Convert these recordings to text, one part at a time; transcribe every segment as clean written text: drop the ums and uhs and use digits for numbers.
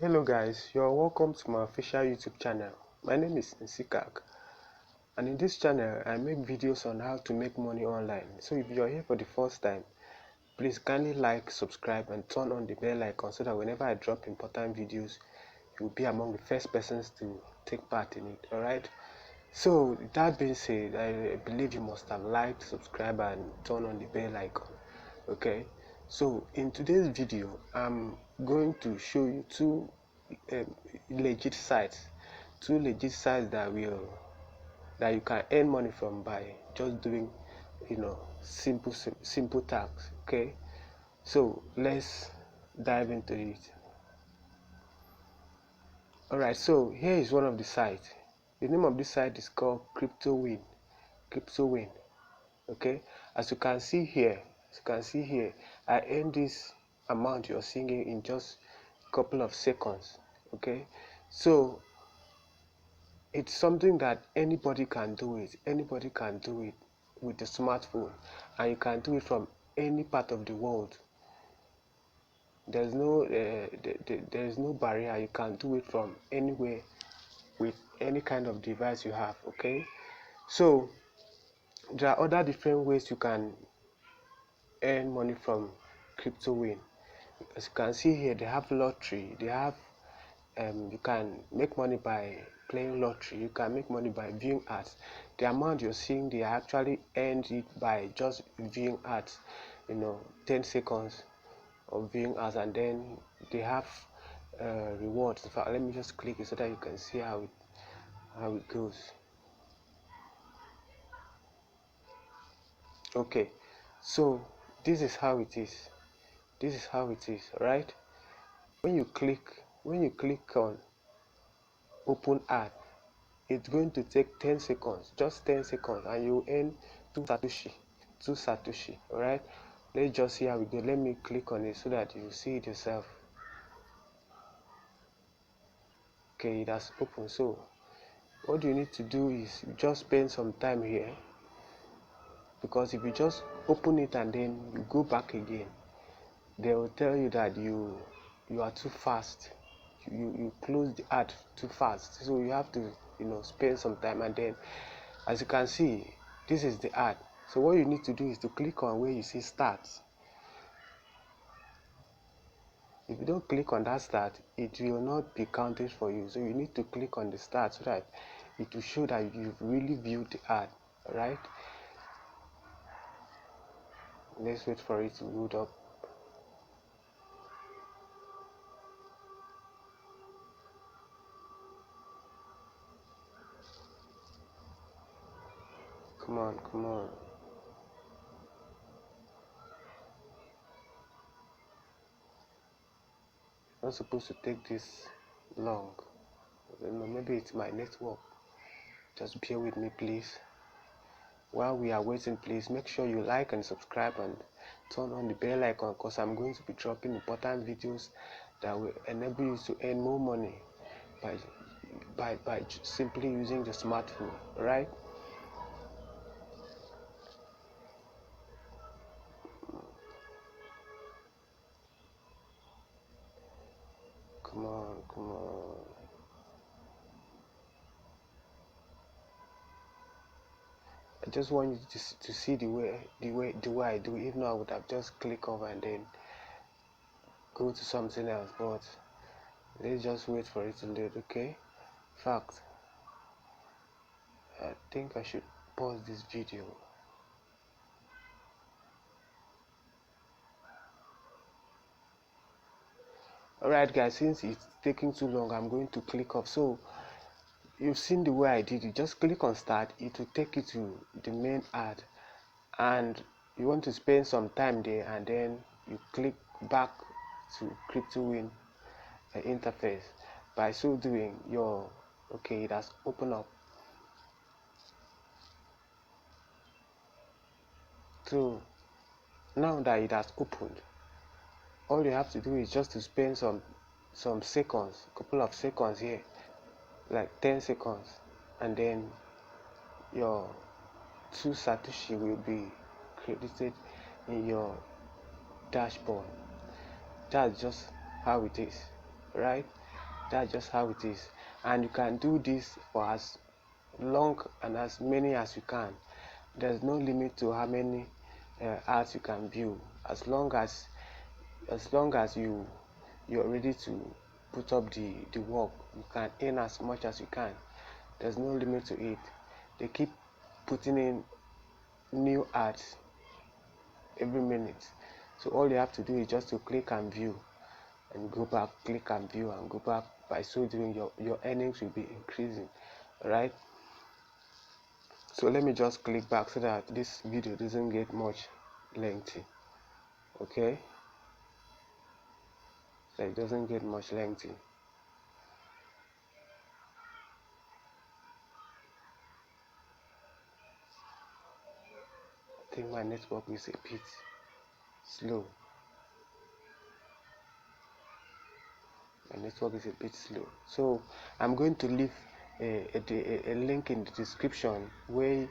Hello guys, you're welcome to my official YouTube channel. My name is Nsikak, and in this channel I make videos on how to make money online. So if you're here for the first time, please kindly like, subscribe and turn on the bell icon so that whenever I drop important videos, you'll be among the first persons to take part in it. Alright, so that being said, I believe you must have liked, subscribed and turn on the bell icon. Okay, so in today's video I'm going to show you two legit sites that you can earn money from by just doing simple tasks. Okay, so let's dive into it. All right, so here is one of the sites. The name of this site is called Crypto Win. Okay, as you can see here, I earn this amount you're seeing in just a couple of seconds. Okay, so it's something that anybody can do it. Anybody can do it with a smartphone, and you can do it from any part of the world. There's no barrier. You can do it from anywhere with any kind of device you have. Okay, so there are other different ways you can earn money from Crypto Win. As you can see here, they have lottery. They have you can make money by playing lottery. You can make money by viewing ads. The amount you're seeing, they actually earned it by just viewing ads. 10 seconds of viewing ads, and then they have rewards. In fact, let me just click it so that you can see how it goes. Okay, so this is how it is. Right? When you click on open ad, it's going to take 10 seconds, just 10 seconds, and you earn 2 satoshi. All right, let's just see how we go. Let me click on it so that you see it yourself. Okay, it has opened. So what you need to do is just spend some time here, because if you just open it and then you go back again, they will tell you that you are too fast. You close the ad too fast, so you have to spend some time. And then, as you can see, this is the ad. So what you need to do is to click on where you see start. If you don't click on that start, it will not be counted for you. So you need to click on the start so that it will show that you've really viewed the ad. All right, let's wait for it to load up. Come on. Not supposed to take this long. I don't know, maybe it's my network. Just bear with me, please. While we are waiting, please make sure you like and subscribe and turn on the bell icon, because I'm going to be dropping important videos that will enable you to earn more money by simply using the smartphone. Right? Come on. I just want you to see the way I do it. If not, I would have just clicked over and then go to something else. But let's just wait for it to load. Okay. In fact, I think I should pause this video. Alright guys, since it's taking too long, I'm going to click off. So you've seen the way I did it. Just click on start. It will take you to the main ad, and you want to spend some time there, and then you click back to Crypto Win interface. By so doing, it has opened up. So now that it has opened, all you have to do is just to spend some seconds, couple of seconds here, like 10 seconds, and then your 2 satoshi will be credited in your dashboard. That's just how it is, right? That's just how it is. And you can do this for as long and as many as you can. There's no limit to how many ads you can view, as long as you're ready to put up the work. You can earn as much as you can. There's no limit to it. They keep putting in new ads every minute, so all you have to do is just to click and view and go back, click and view and go back. By so doing, your earnings will be increasing. All right, so let me just click back so that this video doesn't get much lengthy. Okay, so it doesn't get much lengthy. I think my network is a bit slow. So I'm going to leave a link in the description where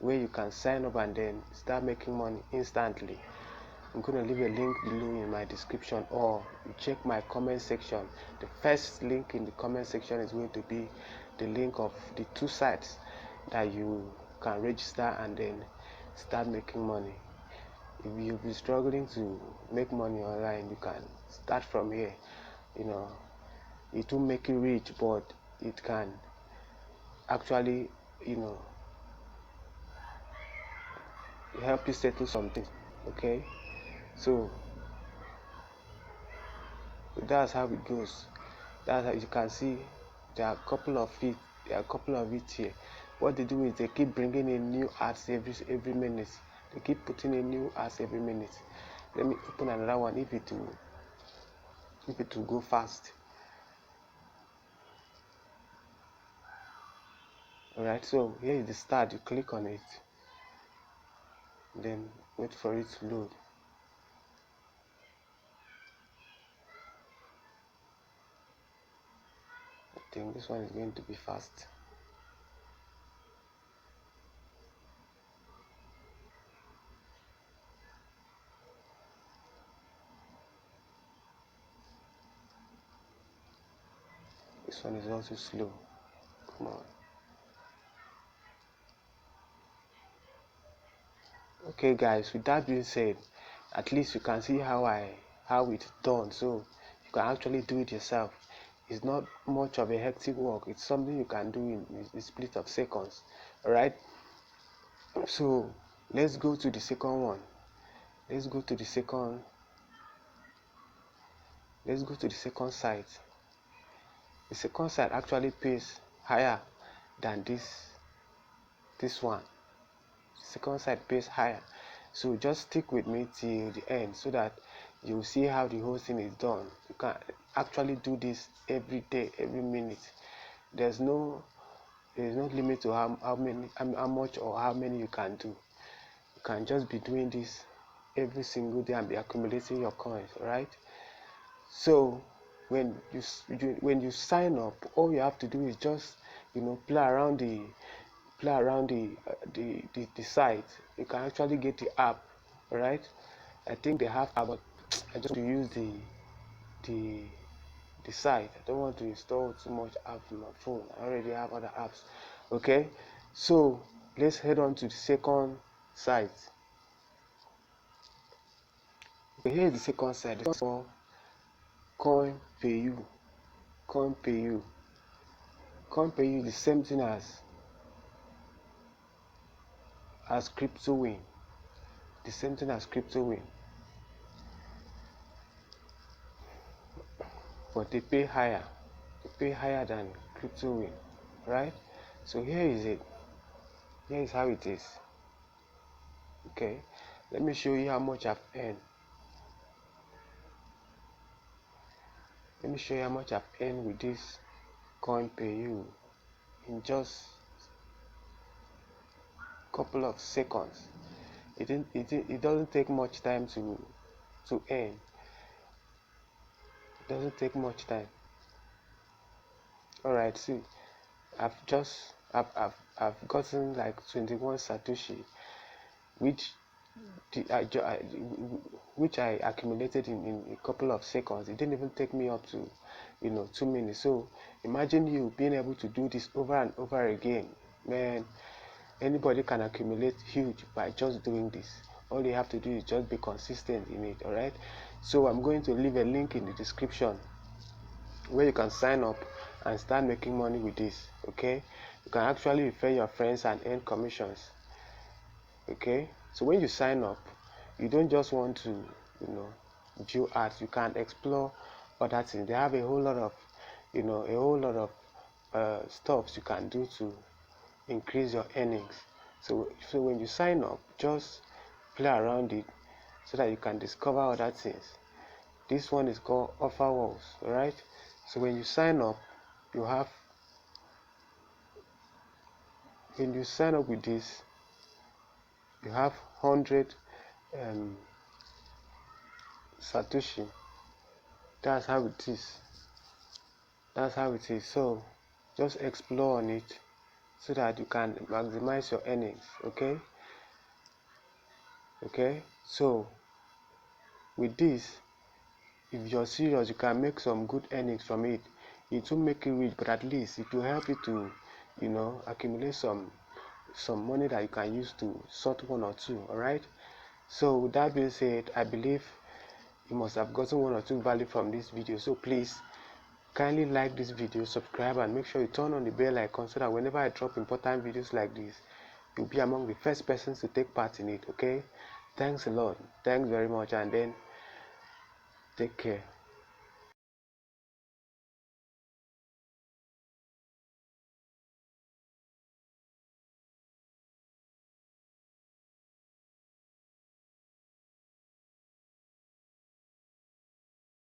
you can sign up and then start making money instantly. I'm going to leave a link below in my description, or you check my comment section. The first link in the comment section is going to be the link of the 2 sites that you can register and then start making money. If you've been struggling to make money online, you can start from here. It won't make you rich, but it can actually help you settle something. Okay, so that's how it goes. That's how you can see there are a couple of it here. What they do is they keep bringing in new ads every minute. They keep putting in new ads every minute. Let me open another one if it will go fast. Alright, so here is the start. You click on it, then wait for it to load. I think this one is going to be fast. This one is also slow. Come on. Okay guys, with that being said, at least you can see how it's done. So you can actually do it yourself. It's not much of a hectic work. It's something you can do in a split of seconds. Alright, so let's go to the second one. Let's go to the second site. The second site actually pays higher than this one. The second site pays higher. So just stick with me till the end so that you'll see how the whole thing is done. You can actually do this every day, every minute. There's no limit to how much or how many you can do. You can just be doing this every single day and be accumulating your coins. Right? So when you sign up, all you have to do is just play around the site. You can actually get the app. Right? I think they have app, but I just want to use the site. I don't want to install too much apps on my phone. I already have other apps. Okay, so let's head on to the second site. Okay, here is the second site. It's called CoinPayu. CoinPayu is the same thing as CryptoWin. The same thing as CryptoWin, but they pay higher. They pay higher than CryptoWin, right? So here is it. Here is how it is. Okay, let me show you how much I've earned. Let me show you how much I've earned with this CoinPayu in just a couple of seconds. It doesn't take much time to earn. It doesn't take much time. Alright, see, I've gotten like 21 Satoshi, which I accumulated in a couple of seconds. It didn't even take me up to 2 minutes. So imagine you being able to do this over and over again. Man, anybody can accumulate huge by just doing this. All you have to do is just be consistent in it. All right, so I'm going to leave a link in the description where you can sign up and start making money with this. Okay, you can actually refer your friends and earn commissions. Okay, so when you sign up, you don't just want to view ads. You can explore other things. They have a whole lot of stuffs you can do to increase your earnings. So when you sign up, just play around it so that you can discover other things. This one is called offer walls. All right, so when you sign up, you have when you sign up with this, you have 100 Satoshi. That's how it is. That's how it is. So just explore on it so that you can maximize your earnings. Okay, so with this, if you're serious, you can make some good earnings from it. It won't make you rich, but at least it will help you to accumulate some money that you can use to sort one or two. All right, so with that being said, I believe you must have gotten one or two value from this video. So please kindly like this video, subscribe, and make sure you turn on the bell icon so that whenever I drop important videos like this, you'll be among the first persons to take part in it. Okay, thanks a lot, thanks very much, and then take care.